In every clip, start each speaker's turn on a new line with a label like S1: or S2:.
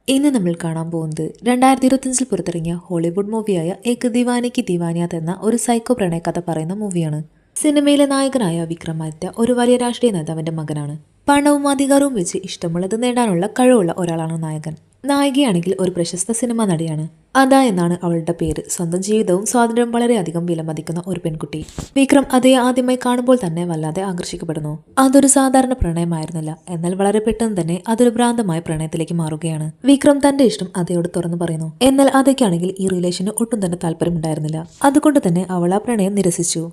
S1: ഇന്ന് നമ്മൾ കാണാൻ പോകുന്നത് 2025 പുറത്തിറങ്ങിയ ഹോളിവുഡ് മൂവിയായ ഏക് ദീവാനയ്ക്ക് ദീവാനിയാത്ത് എന്ന ഒരു സൈക്കോ പ്രണയകഥ പറയുന്ന മൂവിയാണ്. സിനിമയിലെ നായകനായ വിക്രമാദിത്യ ഒരു വലിയ രാഷ്ട്രീയ നേതാവിന്റെ മകനാണ്. പണവും അധികാരവും വെച്ച് ഇഷ്ടമുള്ളത് നേടാനുള്ള കഴിവുള്ള ഒരാളാണ് നായകൻ. നായികയാണെങ്കിൽ ഒരു പ്രശസ്ത സിനിമാ നടിയാണ്. അദ എന്നാണ് അവളുടെ പേര്. സ്വന്തം ജീവിതവും സ്വാതന്ത്ര്യവും വളരെയധികം വിലമതിക്കുന്ന ഒരു പെൺകുട്ടി. വിക്രം അതയെ ആദ്യമായി കാണുമ്പോൾ തന്നെ വല്ലാതെ ആകർഷിക്കപ്പെടുന്നു. അതൊരു സാധാരണ പ്രണയമായിരുന്നില്ല, എന്നാൽ വളരെ പെട്ടെന്ന് തന്നെ അതൊരു ഭ്രാന്തമായ പ്രണയത്തിലേക്ക് മാറുകയാണ്. വിക്രം തന്റെ ഇഷ്ടം അതയോട് തുറന്നു പറയുന്നു. എന്നാൽ അതയ്ക്കാണെങ്കിൽ ഈ റിലേഷന് ഒട്ടും തന്നെ താല്പര്യമുണ്ടായിരുന്നില്ല. അതുകൊണ്ട് തന്നെ അവൾ ആ പ്രണയം നിരസിച്ചു.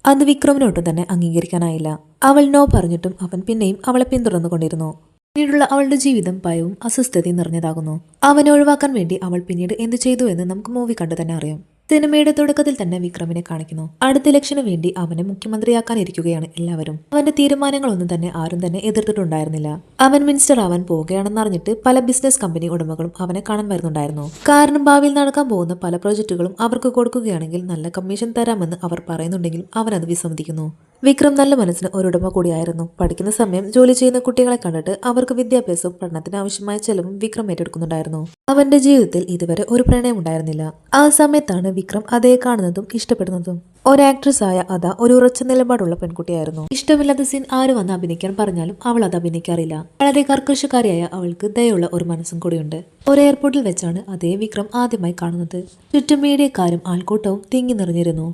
S1: അത് വിക്രമിന് ഒട്ടും തന്നെ അംഗീകരിക്കാനായില്ല. അവൾ നോ പറഞ്ഞിട്ടും അവൻ പിന്നെയും അവളെ പിന്തുടർന്നുകൊണ്ടിരുന്നു. പിന്നീടുള്ള അവളുടെ ജീവിതം ഭയവും അസ്വസ്ഥതയും നിറഞ്ഞതാകുന്നു. അവനെ ഒഴിവാക്കാൻ വേണ്ടി അവൾ പിന്നീട് എന്ത് ചെയ്തു എന്ന് നമുക്ക് മൂവി കണ്ടു തന്നെ അറിയാം. സിനിമയുടെ തുടക്കത്തിൽ തന്നെ വിക്രമിനെ കാണിക്കുന്നു. അടുത്ത ഇലക്ഷന് വേണ്ടി അവനെ മുഖ്യമന്ത്രിയാക്കാൻ ഇരിക്കുകയാണ് എല്ലാവരും. അവന്റെ തീരുമാനങ്ങളൊന്നും തന്നെ ആരും തന്നെ എതിർത്തിട്ടുണ്ടായിരുന്നില്ല. അവൻ മിനിസ്റ്റർ ആവാൻ പോവുകയാണെന്ന് അറിഞ്ഞിട്ട് പല ബിസിനസ് കമ്പനി ഉടമകളും അവനെ കാണാൻ വരുന്നുണ്ടായിരുന്നു. കാരണം ഭാവിയിൽ നടക്കാൻ പോകുന്ന പല പ്രോജക്റ്റുകളും അവർക്ക് കൊടുക്കുകയാണെങ്കിൽ നല്ല കമ്മീഷൻ തരാമെന്ന് അവർ പറയുന്നുണ്ടെങ്കിലും അവൻ അത് വിസമ്മതിക്കുന്നു. വിക്രം നല്ല മനസ്സിന് ഒരുടമ കൂടിയായിരുന്നു. പഠിക്കുന്ന സമയം ജോലി ചെയ്യുന്ന കുട്ടികളെ കണ്ടിട്ട് അവർക്ക് വിദ്യാഭ്യാസവും പഠനത്തിന് ആവശ്യമായ ചെലവും വിക്രം ഏറ്റെടുക്കുന്നുണ്ടായിരുന്നു. അവന്റെ ജീവിതത്തിൽ ഇതുവരെ ഒരു പ്രണയം ഉണ്ടായിരുന്നില്ല. ആ സമയത്താണ് വിക്രം അതയെ കാണുന്നതും ഇഷ്ടപ്പെടുന്നതും. ഒരു ആക്ട്രസ് ആയ അദ ഒരു ഉറച്ച നിലപാടുള്ള പെൺകുട്ടിയായിരുന്നു. ഇഷ്ടമില്ലാത്ത സീൻ ആര് വന്ന് അഭിനയിക്കാൻ പറഞ്ഞാലും അവൾ അത് അഭിനയിക്കാറില്ല. വളരെ കർക്കശക്കാരിയായ അവൾക്ക് ദയുള്ള ഒരു മനസ്സും കൂടിയുണ്ട്. ഒരു എയർപോർട്ടിൽ വെച്ചാണ് അതേ വിക്രം ആദ്യമായി കാണുന്നത്. ചുറ്റും മീഡിയക്കാരും ആൾക്കൂട്ടവും തിങ്ങി നിറഞ്ഞിരുന്നു.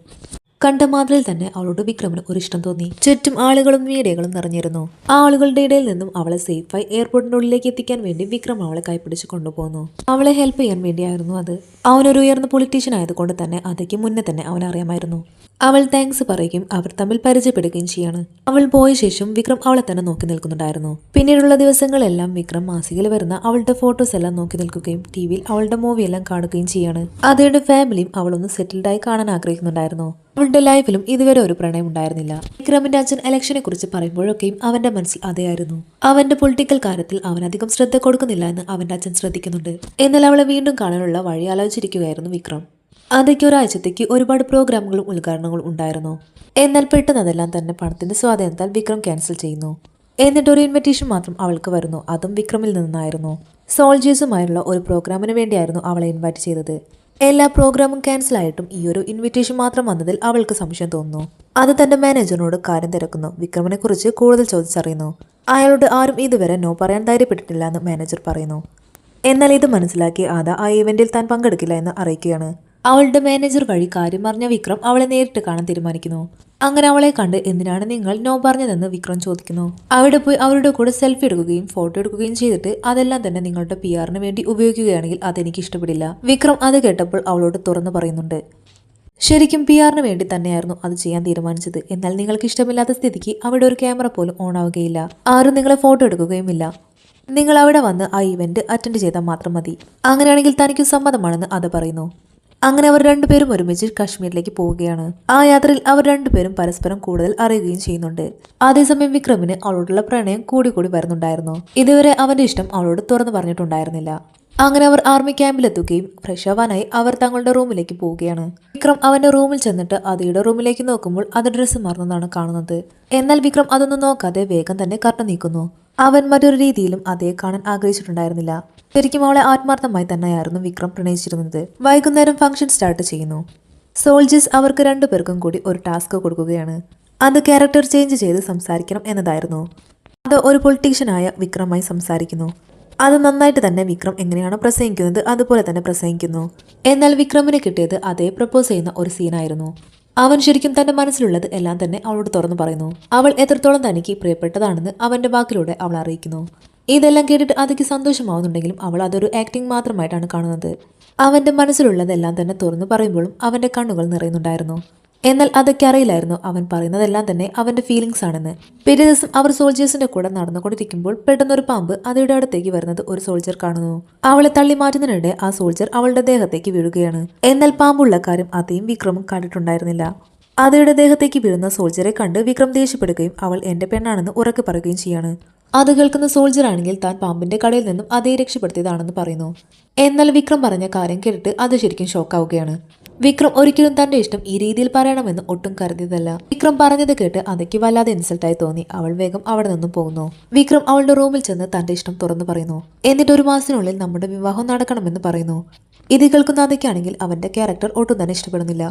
S1: കണ്ട മാതിരിൽ തന്നെ അവളോട് വിക്രമിന് ഒരു ഇഷ്ടം തോന്നി. ചുറ്റും ആളുകളും മീഡിയകളും നിറഞ്ഞിരുന്നു. ആ ആളുകളുടെ ഇടയിൽ നിന്നും അവളെ സേഫായി എയർപോർട്ടിന്റെ ഉള്ളിലേക്ക് എത്തിക്കാൻ വേണ്ടി വിക്രം അവളെ കൈപ്പിടിച്ച് കൊണ്ടുപോകുന്നു. അവളെ ഹെൽപ്പ് ചെയ്യാൻ വേണ്ടിയായിരുന്നു അത്. അവനൊരു ഉയർന്ന പൊളിറ്റീഷ്യൻ ആയതുകൊണ്ട് തന്നെ അതയ്ക്ക് മുന്നേ തന്നെ അവൻ അറിയാമായിരുന്നു. അവൾ താങ്ക്സ് പറയുകയും അവർ തമ്മിൽ പരിചയപ്പെടുകയും ചെയ്യാണ്. അവൾ പോയ ശേഷം വിക്രം അവളെ തന്നെ നോക്കി നിൽക്കുന്നുണ്ടായിരുന്നു. പിന്നീടുള്ള ദിവസങ്ങളെല്ലാം വിക്രം മാസികയിൽ വരുന്ന അവളുടെ ഫോട്ടോസ് എല്ലാം നോക്കി നിൽക്കുകയും ടിവിയിൽ അവളുടെ മൂവി എല്ലാം കാണുകയും ചെയ്യാണ്. അതയുടെ ഫാമിലിയും അവളൊന്ന് സെറ്റിൽഡായി കാണാൻ ആഗ്രഹിക്കുന്നുണ്ടായിരുന്നു. അവളുടെ ലൈഫിലും ഇതുവരെ ഒരു പ്രണയം ഉണ്ടായിരുന്നില്ല. വിക്രമിന്റെ അച്ഛൻ ഇലക്ഷനെ കുറിച്ച് പറയുമ്പോഴൊക്കെയും അവന്റെ മനസ്സിൽ അതേയായിരുന്നു. അവന്റെ പൊളിറ്റിക്കൽ കാര്യത്തിൽ അവൻ അധികം ശ്രദ്ധ കൊടുക്കുന്നില്ല എന്ന് അവന്റെ അച്ഛൻ ശ്രദ്ധിക്കുന്നുണ്ട്. എന്നാൽ അവളെ വീണ്ടും കാണാനുള്ള വഴി ആലോചിച്ചിരിക്കുകയായിരുന്നു വിക്രം. അതയ്ക്ക് ഒരാഴ്ചത്തേക്ക് ഒരുപാട് പ്രോഗ്രാമുകളും ഉദ്ഘാടനങ്ങളും ഉണ്ടായിരുന്നു. എന്നാൽ പെട്ടെന്ന് അതെല്ലാം തന്നെ പണത്തിന്റെ സ്വാധീനത്താൽ വിക്രം ക്യാൻസൽ ചെയ്യുന്നു. എന്നിട്ട് ഒരു ഇൻവിറ്റേഷൻ മാത്രം അവൾക്ക് വരുന്നു. അതും വിക്രമിൽ നിന്നായിരുന്നു. സോൾജേഴ്സുമായുള്ള ഒരു പ്രോഗ്രാമിന് വേണ്ടിയായിരുന്നു അവളെ ഇൻവൈറ്റ് ചെയ്തത്. എല്ലാ പ്രോഗ്രാമും ക്യാൻസൽ ആയിട്ടും ഈ ഒരു ഇൻവിറ്റേഷൻ മാത്രം വന്നതിൽ അവൾക്ക് സംശയം തോന്നുന്നു. അത് തന്റെ മാനേജറിനോട് കാര്യം തിരക്കുന്നു. വിക്രമിനെ കുറിച്ച് കൂടുതൽ ചോദിച്ചറിയുന്നു. അയാളോട് ആരും ഇതുവരെ നോ പറയാൻ ധൈര്യപ്പെട്ടിട്ടില്ല എന്ന് മാനേജർ പറയുന്നു. എന്നാൽ ഇത് മനസ്സിലാക്കി അദ ആ ഇവന്റിൽ താൻ പങ്കെടുക്കില്ല എന്ന് അറിയിക്കുകയാണ്. അവളുടെ മാനേജർ വഴി കാര്യം അറിഞ്ഞ വിക്രം അവളെ നേരിട്ട് കാണാൻ തീരുമാനിക്കുന്നു. അങ്ങനെ അവളെ കണ്ട് എന്തിനാണ് നിങ്ങൾ നോ പറഞ്ഞതെന്ന് വിക്രം ചോദിക്കുന്നു. അവിടെ പോയി അവരുടെ കൂടെ സെൽഫി എടുക്കുകയും ഫോട്ടോ എടുക്കുകയും ചെയ്തിട്ട് അതെല്ലാം തന്നെ നിങ്ങളുടെ PR-ന് വേണ്ടി ഉപയോഗിക്കുകയാണെങ്കിൽ അതെനിക്ക് ഇഷ്ടപ്പെടില്ല. വിക്രം അത് കേട്ടപ്പോൾ അവളോട് തുറന്നു പറയുന്നുണ്ട്. ശരിക്കും PR-ന് വേണ്ടി തന്നെയായിരുന്നു അത് ചെയ്യാൻ തീരുമാനിച്ചത്. എന്നാൽ നിങ്ങൾക്ക് ഇഷ്ടമില്ലാത്ത സ്ഥിതിക്ക് അവിടെ ഒരു ക്യാമറ പോലും ഓൺ ആവുകയില്ല. ആരും നിങ്ങളെ ഫോട്ടോ എടുക്കുകയുമില്ല. നിങ്ങൾ അവിടെ വന്ന് ആ ഇവന്റ് അറ്റൻഡ് ചെയ്താൽ മാത്രം മതി. അങ്ങനെയാണെങ്കിൽ തനിക്ക് സമ്മതമാണെന്ന് അത് പറയുന്നു. അങ്ങനെ അവർ രണ്ടുപേരും ഒരുമിച്ച് കാശ്മീരിലേക്ക് പോവുകയാണ്. ആ യാത്രയിൽ അവർ രണ്ടുപേരും പരസ്പരം കൂടുതൽ അറിയുകയും ചെയ്യുന്നുണ്ട്. അതേസമയം വിക്രമിന് അവളോടുള്ള പ്രണയം കൂടി വരുന്നുണ്ടായിരുന്നു. ഇതുവരെ അവന്റെ ഇഷ്ടം അവളോട് തുറന്നു പറഞ്ഞിട്ടുണ്ടായിരുന്നില്ല. അങ്ങനെ അവർ ആർമി ക്യാമ്പിലെത്തുകയും ഫ്രഷ് ആവാനായി അവർ തങ്ങളുടെ റൂമിലേക്ക് പോവുകയാണ്. വിക്രം അവന്റെ റൂമിൽ ചെന്നിട്ട് അതയുടെ റൂമിലേക്ക് നോക്കുമ്പോൾ അത് ഡ്രസ്സ് മാറുന്നതാണ് കാണുന്നത്. എന്നാൽ വിക്രം അതൊന്നും നോക്കാതെ വേഗം തന്നെ കർട്ടൻ നീക്കുന്നു. അവൻ മറ്റൊരു രീതിയിലും അതേ കാണാൻ ആഗ്രഹിച്ചിട്ടുണ്ടായിരുന്നില്ല. ശരിക്കും അവളെ ആത്മാർത്ഥമായി തന്നെയായിരുന്നു വിക്രം പ്രണയിച്ചിരുന്നത്. വൈകുന്നേരം ഫംഗ്ഷൻ സ്റ്റാർട്ട് ചെയ്യുന്നു. സോൾജേഴ്സ് അവർക്ക് രണ്ടുപേർക്കും കൂടി ഒരു ടാസ്ക് കൊടുക്കുകയാണ്. അത് ക്യാരക്ടർ ചേഞ്ച് ചെയ്ത് സംസാരിക്കണം എന്നതായിരുന്നു. അത് ഒരു പൊളിറ്റീഷ്യനായ വിക്രമായി സംസാരിക്കുന്നു. അത് നന്നായിട്ട് തന്നെ വിക്രം എങ്ങനെയാണ് പ്രസംഗിക്കുന്നത് അതുപോലെ തന്നെ പ്രസംഗിക്കുന്നു. എന്നാൽ വിക്രമിന് കിട്ടിയത് അതേ പ്രപ്പോസ് ചെയ്യുന്ന ഒരു സീനായിരുന്നു. അവൻ ശരിക്കും തന്റെ മനസ്സിലുള്ളത് എല്ലാം തന്നെ അവളോട് തുറന്നു പറയുന്നു. അവൾ എത്രത്തോളം തനിക്ക് പ്രിയപ്പെട്ടതാണെന്ന് അവന്റെ വാക്കിലൂടെ അവൾ അറിയിക്കുന്നു. ഇതെല്ലാം കേട്ടിട്ട് അതയ്ക്ക് സന്തോഷമാവുന്നുണ്ടെങ്കിലും അവൾ അതൊരു ആക്ടിങ് മാത്രമായിട്ടാണ് കാണുന്നത്. അവന്റെ മനസ്സിലുള്ളതെല്ലാം തന്നെ തുറന്നു പറയുമ്പോഴും അവന്റെ കണ്ണുകൾ നിറയുന്നുണ്ടായിരുന്നു. എന്നാൽ അതൊക്കെ അറിയില്ലായിരുന്നു അവൻ പറയുന്നതെല്ലാം തന്നെ അവന്റെ ഫീലിംഗ്സ് ആണെന്ന്. പിറ്റേ ദിവസം അവർ സോൾജേഴ്സിന്റെ കൂടെ നടന്നുകൊണ്ടിരിക്കുമ്പോൾ പെട്ടെന്നൊരു പാമ്പ് അതയുടെ അടുത്തേക്ക് വരുന്നത് ഒരു സോൾജർ കാണുന്നു. അവളെ തള്ളി മാറ്റുന്നതിനിടെ ആ സോൾജർ അവളുടെ ദേഹത്തേക്ക് വീഴുകയാണ്. എന്നാൽ പാമ്പുള്ള കാര്യം അതയും വിക്രമും കണ്ടിട്ടുണ്ടായിരുന്നില്ല. അതയുടെ ദേഹത്തേക്ക് വീഴുന്ന സോൾജറെ കണ്ട് വിക്രം ദേഷ്യപ്പെടുകയും അവൾ എന്റെ പെണ്ണാണെന്ന് ഉറക്കെ പറയുകയും ചെയ്യാണ്. അത് കേൾക്കുന്ന സോൾജർ ആണെങ്കിൽ താൻ പാമ്പിന്റെ കടയിൽ നിന്നും അതേ രക്ഷപ്പെടുത്തിയതാണെന്ന് പറയുന്നു. എന്നാൽ വിക്രം പറഞ്ഞ കാര്യം കേട്ടിട്ട് അത് ശരിക്കും ഷോക്കാവുകയാണ്. വിക്രം ഒരിക്കലും തന്റെ ഇഷ്ടം ഈ രീതിയിൽ പറയണമെന്ന് ഒട്ടും കരുതിയതല്ല. വിക്രം പറഞ്ഞത് കേട്ട് അതയ്ക്ക് വല്ലാതെ ഇൻസൾട്ടായി തോന്നി. അവൾ വേഗം അവിടെ നിന്നും പോകുന്നു. വിക്രം അവളുടെ റൂമിൽ ചെന്ന് തന്റെ ഇഷ്ടം തുറന്നു പറയുന്നു. എന്നിട്ട് 1 മാസത്തിനുള്ളിൽ നമ്മുടെ വിവാഹം നടക്കണമെന്ന് പറയുന്നു. ഇത് കേൾക്കുന്ന അതയ്ക്കാണെങ്കിൽ അവന്റെ ക്യാരക്ടർ ഒട്ടും തന്നെ ഇഷ്ടപ്പെടുന്നില്ല.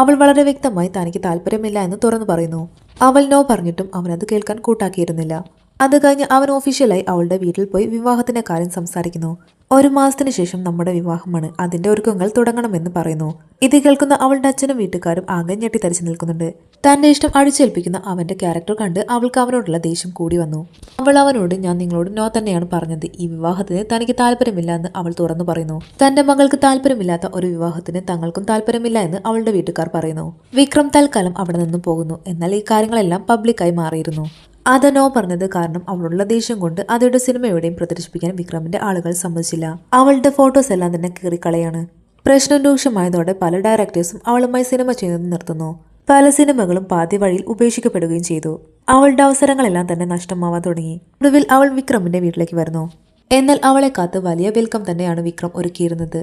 S1: അവൾ വളരെ വ്യക്തമായി തനിക്ക് താല്പര്യമില്ല എന്ന് തുറന്നു പറയുന്നു. അവൾ നോ പറഞ്ഞിട്ടും അവനത് കേൾക്കാൻ കൂട്ടാക്കിയിരുന്നില്ല. അത് കഴിഞ്ഞ് അവൻ ഒഫീഷ്യലായി അവളുടെ വീട്ടിൽ പോയി വിവാഹത്തിന്റെ കാര്യം സംസാരിക്കുന്നു. 1 മാസത്തിന് ശേഷം നമ്മുടെ വിവാഹമാണ്, അതിന്റെ ഒരുക്കങ്ങൾ തുടങ്ങണമെന്ന് പറയുന്നു. ഇത് കേൾക്കുന്ന അവളുടെ അച്ഛനും വീട്ടുകാരും ആകെ ഞെട്ടിത്തരിച്ചു നിൽക്കുന്നുണ്ട്. തന്റെ ഇഷ്ടം അടിച്ചേൽപ്പിക്കുന്ന അവന്റെ ക്യാരക്ടർ കണ്ട് അവൾക്ക് അവനോടുള്ള ദേഷ്യം കൂടി വന്നു. അവൾ അവനോട് ഞാൻ നിങ്ങളോട് നോ തന്നെയാണ് പറഞ്ഞത്, ഈ വിവാഹത്തിന് തനിക്ക് താല്പര്യമില്ല എന്ന് അവൾ തുറന്നു പറയുന്നു. തന്റെ മകൾക്ക് താല്പര്യമില്ലാത്ത ഒരു വിവാഹത്തിന് തങ്ങൾക്കും താല്പര്യമില്ല എന്ന് അവളുടെ വീട്ടുകാർ പറയുന്നു. വിക്രം തൽക്കാലം അവിടെ നിന്നും പോകുന്നു. എന്നാൽ ഈ കാര്യങ്ങളെല്ലാം പബ്ലിക്കായി മാറിയിരുന്നു. അത് നോ പറഞ്ഞത് കാരണം അവളുള്ള ദേഷ്യം കൊണ്ട് അതയുടെ സിനിമ എവിടെയും പ്രദർശിപ്പിക്കാൻ വിക്രമിന്റെ ആളുകൾ സമ്മതിച്ചില്ല. അവളുടെ ഫോട്ടോസ് എല്ലാം തന്നെ കീറിക്കളയാണ്. പ്രശ്നം രൂക്ഷമായതോടെ പല ഡയറക്ടേഴ്സും അവളുമായി സിനിമ ചെയ്യുന്നത് നിർത്തുന്നു. പല സിനിമകളും പാതി വഴിയിൽ ഉപേക്ഷിക്കപ്പെടുകയും ചെയ്തു. അവളുടെ അവസരങ്ങളെല്ലാം തന്നെ നഷ്ടമാവാൻ തുടങ്ങി. ഒടുവിൽ അവൾ വിക്രമിന്റെ വീട്ടിലേക്ക് വരുന്നു. എന്നാൽ അവളെ കാത്ത് വലിയ വെൽക്കം തന്നെയാണ് വിക്രം ഒരുക്കിയിരുന്നത്.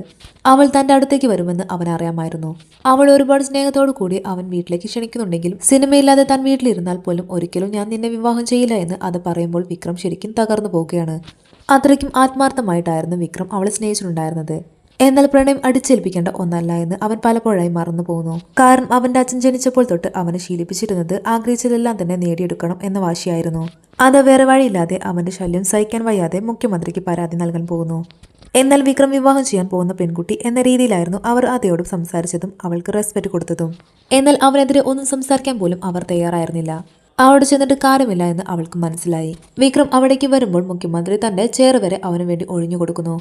S1: അവൾ തന്റെ അടുത്തേക്ക് വരുമെന്ന് അവൻ അറിയാമായിരുന്നു. അവൾ ഒരുപാട് സ്നേഹത്തോടു കൂടി അവൻ വീട്ടിലേക്ക് ക്ഷണിക്കുന്നുണ്ടെങ്കിലും സിനിമയില്ലാതെ താൻ വീട്ടിലിരുന്നാൽ പോലും ഒരിക്കലും ഞാൻ നിന്നെ വിവാഹം ചെയ്യില്ല എന്ന് അത് പറയുമ്പോൾ വിക്രം ശരിക്കും തകർന്നു പോവുകയാണ്. അത്രയ്ക്കും ആത്മാർത്ഥമായിട്ടായിരുന്നു വിക്രം അവളെ സ്നേഹിച്ചിട്ടുണ്ടായിരുന്നത്. എന്നാൽ പ്രണയം അടിച്ചേൽപ്പിക്കേണ്ട ഒന്നല്ല എന്ന് അവൻ പലപ്പോഴായി മറന്നു പോകുന്നു. കാരണം അവന്റെ അച്ഛൻ ജനിച്ചപ്പോൾ തൊട്ട് അവനെ ശീലിപ്പിച്ചിരുന്നത് ആഗ്രഹിച്ചതെല്ലാം തന്നെ നേടിയെടുക്കണം എന്ന വാശിയായിരുന്നു. അത് വേറെ വഴിയില്ലാതെ അവന്റെ ശല്യം സഹിക്കാൻ വയ്യാതെ മുഖ്യമന്ത്രിക്ക് പരാതി നൽകാൻ പോകുന്നു. എന്നാൽ വിക്രം വിവാഹം ചെയ്യാൻ പോകുന്ന പെൺകുട്ടി എന്ന രീതിയിലായിരുന്നു അവർ അതയോട് സംസാരിച്ചതും അവൾക്ക് റെസ്പെക്ട് കൊടുത്തതും. എന്നാൽ അവനെതിരെ ഒന്നും സംസാരിക്കാൻ പോലും അവർ തയ്യാറായിരുന്നില്ല. അവിടെ ചെന്നിട്ട് കാര്യമില്ല എന്ന് അവൾക്ക് മനസ്സിലായി. വിക്രം അവിടേക്ക് വരുമ്പോൾ മുഖ്യമന്ത്രി തന്റെ ചെയർ വരെ അവന് വേണ്ടി ഒഴിഞ്ഞു കൊടുക്കുന്നു.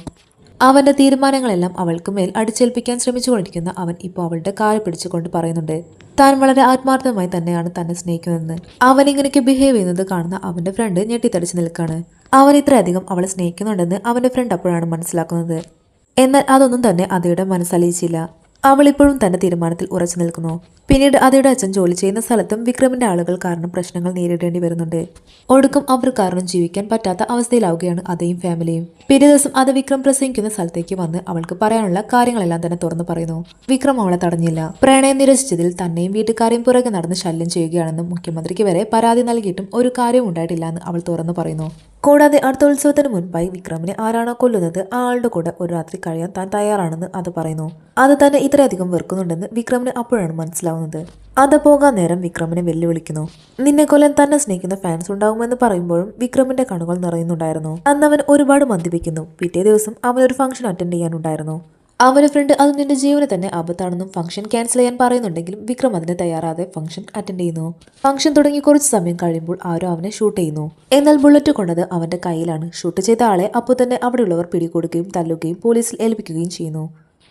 S1: അവന്റെ തീരുമാനങ്ങളെല്ലാം അവൾക്ക് മേൽ അടിച്ചേൽപ്പിക്കാൻ ശ്രമിച്ചുകൊണ്ടിരിക്കുന്ന അവൻ ഇപ്പോൾ അവളുടെ കാല് പിടിച്ചുകൊണ്ട് പറയുന്നുണ്ട് താൻ വളരെ ആത്മാർത്ഥമായി തന്നെയാണ് തന്നെ സ്നേഹിക്കുന്നതെന്ന്. അവൻ ഇങ്ങനെയൊക്കെ ബിഹേവ് ചെയ്യുന്നത് കാണുന്ന അവന്റെ ഫ്രണ്ട് ഞെട്ടിത്തടിച്ചു നിൽക്കാണ്. അവൻ ഇത്രയധികം അവളെ സ്നേഹിക്കുന്നുണ്ടെന്ന് അവന്റെ ഫ്രണ്ട് അപ്പോഴാണ് മനസ്സിലാക്കുന്നത്. എന്നാൽ അതൊന്നും തന്നെ അതയുടെ മനസ്സലിയിച്ചില്ല. അവൾ ഇപ്പോഴും തന്റെ തീരുമാനത്തിൽ ഉറച്ചു നിൽക്കുന്നു. പിന്നീട് അതയുടെ അച്ഛൻ ജോലി ചെയ്യുന്ന സ്ഥലത്തും വിക്രമിന്റെ ആളുകൾ കാരണം പ്രശ്നങ്ങൾ നേരിടേണ്ടി വരുന്നുണ്ട്. ഒടുക്കം അവർ കാരണം ജീവിക്കാൻ പറ്റാത്ത അവസ്ഥയിലാവുകയാണ് അതയും ഫാമിലിയും. പിറ്റേ ദിവസം അത് വിക്രം പ്രസംഗിക്കുന്ന സ്ഥലത്തേക്ക് വന്ന് അവൾക്ക് പറയാനുള്ള കാര്യങ്ങളെല്ലാം തന്നെ തുറന്നു പറയുന്നു. വിക്രം അവളെ തടഞ്ഞില്ല. പ്രണയം നിരസിച്ചതിൽ തന്നെയും വീട്ടുകാരെയും പുറകെ നടന്ന് ശല്യം ചെയ്യുകയാണെന്നും മുഖ്യമന്ത്രിക്ക് വരെ പരാതി നൽകിയിട്ടും ഒരു കാര്യം ഉണ്ടായിട്ടില്ല എന്ന് അവൾ തുറന്നു പറയുന്നു. കൂടാതെ അടുത്ത ഉത്സവത്തിന് മുൻപായി വിക്രമിനെ ആരാണോ കൊല്ലുന്നത് ആ ആളുടെ കൂടെ ഒരു രാത്രി കഴിയാൻ താൻ തയ്യാറാണെന്ന് അത് പറയുന്നു. അത് തന്നെ ഇത്രയധികം വെറുക്കുന്നുണ്ടെന്ന് വിക്രമിന് അപ്പോഴാണ് മനസ്സിലാവുന്നത്. അത് പോകാൻ നേരം വിക്രമിനെ വെല്ലുവിളിക്കുന്നു. നിന്നെ കൊല്ലാൻ തന്നെ സ്നേഹിക്കുന്ന ഫാൻസ് ഉണ്ടാകുമെന്ന് പറയുമ്പോഴും വിക്രമിന്റെ കണ്ണുകൾ നിറയുന്നുണ്ടായിരുന്നു. അന്ന് അവൻ ഒരുപാട് മദ്യപിക്കുന്നു. പിറ്റേ ദിവസം അവൻ ഒരു ഫംഗ്ഷൻ അറ്റൻഡ് ചെയ്യാനുണ്ടായിരുന്നു. അവന്റെ ഫ്രണ്ട് അത് നിന്റെ ജീവനെ തന്നെ ആപത്താണെന്നും ഫംഗ്ഷൻ ക്യാൻസൽ ചെയ്യാൻ പറയുന്നുണ്ടെങ്കിലും വിക്രം അതിന് തയ്യാറാതെ ഫംഗ്ഷൻ അറ്റൻഡ് ചെയ്യുന്നു. ഫംഗ്ഷൻ തുടങ്ങി കുറച്ച് സമയം കഴിയുമ്പോൾ ആരോ അവനെ ഷൂട്ട് ചെയ്യുന്നു. എന്നാൽ ബുള്ളറ്റ് കൊണ്ടത് അവന്റെ കയ്യിലാണ്. ഷൂട്ട് ചെയ്ത ആളെ അപ്പോൾ തന്നെ അവിടെയുള്ളവർ പിടികൂടുകയും തല്ലുകയും പോലീസിൽ ഏൽപ്പിക്കുകയും ചെയ്യുന്നു.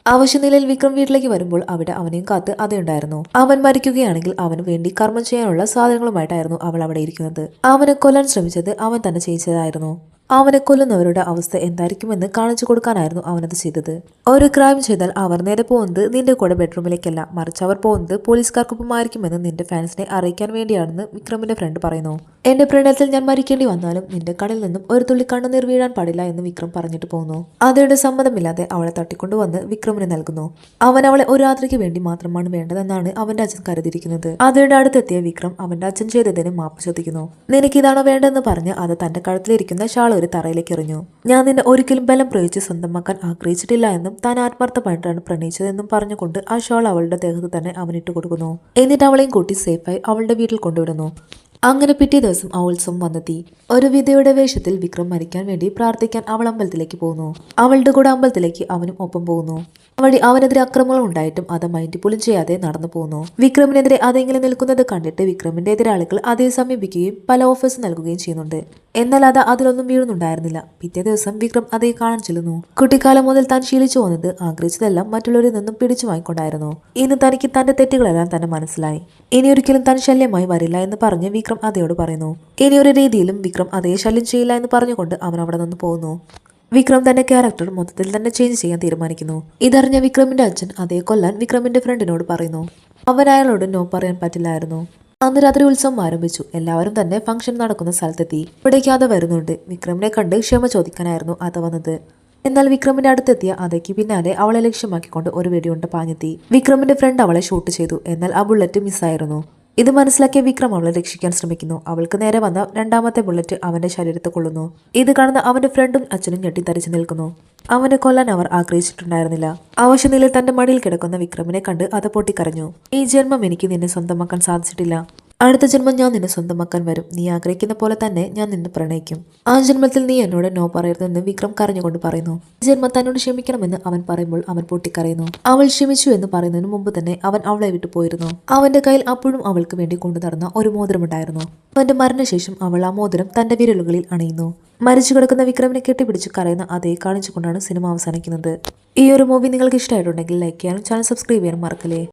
S1: ആവശ്യനിലയിൽ വിക്രം വീട്ടിലേക്ക് വരുമ്പോൾ അവിടെ അവനെയും കാത്ത് അതുണ്ടായിരുന്നു. അവൻ മരിക്കുകയാണെങ്കിൽ അവന് വേണ്ടി കർമ്മം ചെയ്യാനുള്ള സാധനങ്ങളുമായിട്ടായിരുന്നു അവൾ അവിടെ ഇരിക്കുന്നത്. അവനെ കൊല്ലാൻ ശ്രമിച്ചത് അവൻ തന്നെ ചെയ്യിച്ചതായിരുന്നു. അവനെ കൊല്ലുന്നവരുടെ അവസ്ഥ എന്തായിരിക്കുമെന്ന് കാണിച്ചു കൊടുക്കാനായിരുന്നു അവനത് ചെയ്തത്. ഒരു ക്രൈം ചെയ്താൽ അവർ നേരെ പോകുന്നത് നിന്റെ കൂടെ ബെഡ്റൂമിലേക്കല്ല, മറിച്ച് അവർ പോകുന്നത് പോലീസുകാർക്കൊപ്പമായിരിക്കുമെന്ന് നിന്റെ ഫാൻസിനെ അറിയിക്കാൻ വേണ്ടിയാണെന്ന് വിക്രമിന്റെ ഫ്രണ്ട് പറയുന്നു. എന്റെ പ്രണയത്തിൽ ഞാൻ മരിക്കേണ്ടി വന്നാലും നിന്റെ കണ്ണിൽ നിന്നും ഒരു തുള്ളി കണ്ണുനീർ വീഴാൻ പാടില്ല എന്ന് വിക്രം പറഞ്ഞിട്ട് പോകുന്നു. അതയുടെ സമ്മതമില്ലാതെ അവളെ തട്ടിക്കൊണ്ടുവന്ന് വിക്രമിന് നൽകുന്നു. അവൻ അവളെ ഒരു രാത്രിക്ക് വേണ്ടി മാത്രമാണ് വേണ്ടതെന്നാണ് അവന്റെ അച്ഛൻ കരുതിയിരിക്കുന്നത്. അതയുടെ അടുത്തെത്തിയ വിക്രം അവന്റെ അച്ഛൻ ചെയ്തതിന് മാപ്പ് ചോദിക്കുന്നു. നിനക്കിതാണോ വേണ്ടതെന്ന് പറഞ്ഞ് അത് തന്റെ കഴുത്തിലിരിക്കുന്ന ഷാൾ ഒരു തറയിലേക്ക് എറിഞ്ഞു. ഞാൻ നിന്നെ ഒരിക്കലും ബലം പ്രയോഗിച്ച് സ്വന്തമാക്കാൻ ആഗ്രഹിച്ചിട്ടില്ല എന്നും താൻ ആത്മാർത്ഥമായിട്ടാണ് പ്രണയിച്ചതെന്നും പറഞ്ഞുകൊണ്ട് ആ ഷാൾ അവളുടെ ദേഹത്ത് തന്നെ അവനിട്ട് കൊടുക്കുന്നു. എന്നിട്ട് അവളെയും കൂട്ടി സേഫായി അവളുടെ വീട്ടിൽ കൊണ്ടുവിടുന്നു. അങ്ങനെ പിറ്റേ ദിവസം ആ ഉത്സവം വന്നെത്തി. ഒരു വിധയുടെ വേഷത്തിൽ വിക്രം മരിക്കാൻ വേണ്ടി പ്രാർത്ഥിക്കാൻ അവൾ അമ്പലത്തിലേക്ക് പോകുന്നു. അവളുടെ കൂടെ അമ്പലത്തിലേക്ക് അവനും ഒപ്പം പോകുന്നു. വഴി അവനെതിരെ അക്രമങ്ങൾ ഉണ്ടായിട്ടും അത് മൈൻഡ് പോലും ചെയ്യാതെ നടന്നു പോകുന്നു. വിക്രമിനെതിരെ അതെങ്കിലും നിൽക്കുന്നത് കണ്ടിട്ട് വിക്രമിന്റെ എതിരാളികൾ അതേ സമീപിക്കുകയും പല ഓഫേഴ്സ് നൽകുകയും ചെയ്യുന്നുണ്ട്. എന്നാൽ അത് അതിലൊന്നും വീഴുന്നുണ്ടായിരുന്നില്ല. പിറ്റേ ദിവസം വിക്രം അതേ കാണാൻ ചെല്ലുന്നു. കുട്ടിക്കാലം മുതൽ താൻ ശീലിച്ചു പോകുന്നത് ആഗ്രഹിച്ചതെല്ലാം മറ്റുള്ളവരിൽ നിന്നും പിടിച്ചു വാങ്ങിക്കൊണ്ടായിരുന്നു. ഇന്ന് തനിക്ക് തന്റെ തെറ്റുകളെല്ലാം തന്നെ മനസ്സിലായി. ഇനി ഒരിക്കലും താൻ ശല്യമായി വരില്ല എന്ന് പറഞ്ഞ് വിക്രം അതയോട് പറയുന്നു. ഇനി ഒരു രീതിയിലും വിക്രം അതേ ശല്യം ചെയ്യില്ല എന്ന് പറഞ്ഞുകൊണ്ട് അവൻ അവിടെ നിന്ന് പോകുന്നു. വിക്രം തന്റെ ക്യാരക്ടർ മൊത്തത്തിൽ തന്നെ ചേഞ്ച് ചെയ്യാൻ തീരുമാനിക്കുന്നു. ഇതറിഞ്ഞ വിക്രമിന്റെ അച്ഛൻ അതേ കൊല്ലാൻ വിക്രമിന്റെ ഫ്രണ്ടിനോട് പറയുന്നു. അവൻ അയാളോട് നോ പറയാൻ പറ്റില്ലായിരുന്നു. അന്ന് രാത്രി ഉത്സവം ആരംഭിച്ചു. എല്ലാവരും തന്നെ ഫംഗ്ഷൻ നടക്കുന്ന സ്ഥലത്തെത്തി. ഇവിടേക്ക് അത് വരുന്നുണ്ട്. വിക്രമിനെ കണ്ട് ക്ഷമ ചോദിക്കാനായിരുന്നു അത് വന്നത്. എന്നാൽ വിക്രമിന്റെ അടുത്തെത്തിയ അതയ്ക്ക് പിന്നാലെ അവളെ ലക്ഷ്യമാക്കിക്കൊണ്ട് ഒരു വെടിയുണ്ട പാഞ്ഞെത്തി. വിക്രമിന്റെ ഫ്രണ്ട് അവളെ ഷൂട്ട് ചെയ്തു. എന്നാൽ ആ ബുള്ളറ്റ് മിസ്സായിരുന്നു. ഇത് മനസ്സിലാക്കിയ വിക്രം അവളെ രക്ഷിക്കാൻ ശ്രമിക്കുന്നു. അവൾക്ക് നേരെ വന്ന രണ്ടാമത്തെ ബുള്ളറ്റ് അവന്റെ ശരീരത്തെ കൊള്ളുന്നു. ഇത് കാണുന്ന അവന്റെ ഫ്രണ്ടും അച്ഛനും ഞെട്ടിത്തരിച്ചു നിൽക്കുന്നു. അവനെ കൊല്ലാൻ അവർ ആഗ്രഹിച്ചിട്ടുണ്ടായിരുന്നില്ല. അവശനിലയിൽ തന്റെ മടിയിൽ കിടക്കുന്ന വിക്രമിനെ കണ്ട് അത് പൊട്ടിക്കരഞ്ഞു. ഈ ജന്മം എനിക്ക് നിന്നെ സ്വന്തമാക്കാൻ സാധിച്ചിട്ടില്ല. അടുത്ത ജന്മം ഞാൻ നിന്നെ സ്വന്തമാക്കാൻ വരും. നീ ആഗ്രഹിക്കുന്ന പോലെ തന്നെ ഞാൻ നിന്നെ പ്രണയിക്കും. ആ ജന്മത്തിൽ നീ എന്നോട് നോ പറയരുതെന്ന് വിക്രം കരഞ്ഞുകൊണ്ട് പറയുന്നു. ജന്മം തന്നോട് ക്ഷമിക്കണമെന്ന് അവൻ പറയുമ്പോൾ അവൻ പൊട്ടിക്കരയുന്നു. അവൾ ക്ഷമിച്ചു എന്ന് പറയുന്നതിന് മുമ്പ് തന്നെ അവൻ അവളെ വിട്ടു പോയിരുന്നു. അവന്റെ കയ്യിൽ അപ്പോഴും അവൾക്ക് വേണ്ടി കൊണ്ടു നടന്ന ഒരു മോതിരമുണ്ടായിരുന്നു. അവന്റെ മരണശേഷം അവൾ ആ മോതിരം തന്റെ വിരലുകളിൽ അണിയുന്നു. മരിച്ചു കിടക്കുന്ന വിക്രമിനെ കെട്ടിപ്പിടിച്ച് കരയുന്ന അതേ കാണിച്ചുകൊണ്ടാണ് സിനിമ അവസാനിക്കുന്നത്. ഈ ഒരു മൂവി നിങ്ങൾക്ക് ഇഷ്ടമായിട്ടുണ്ടെങ്കിൽ ലൈക്ക് ചെയ്യാനും ചാനൽ സബ്സ്ക്രൈബ് ചെയ്യാനും മറക്കല്ലേ.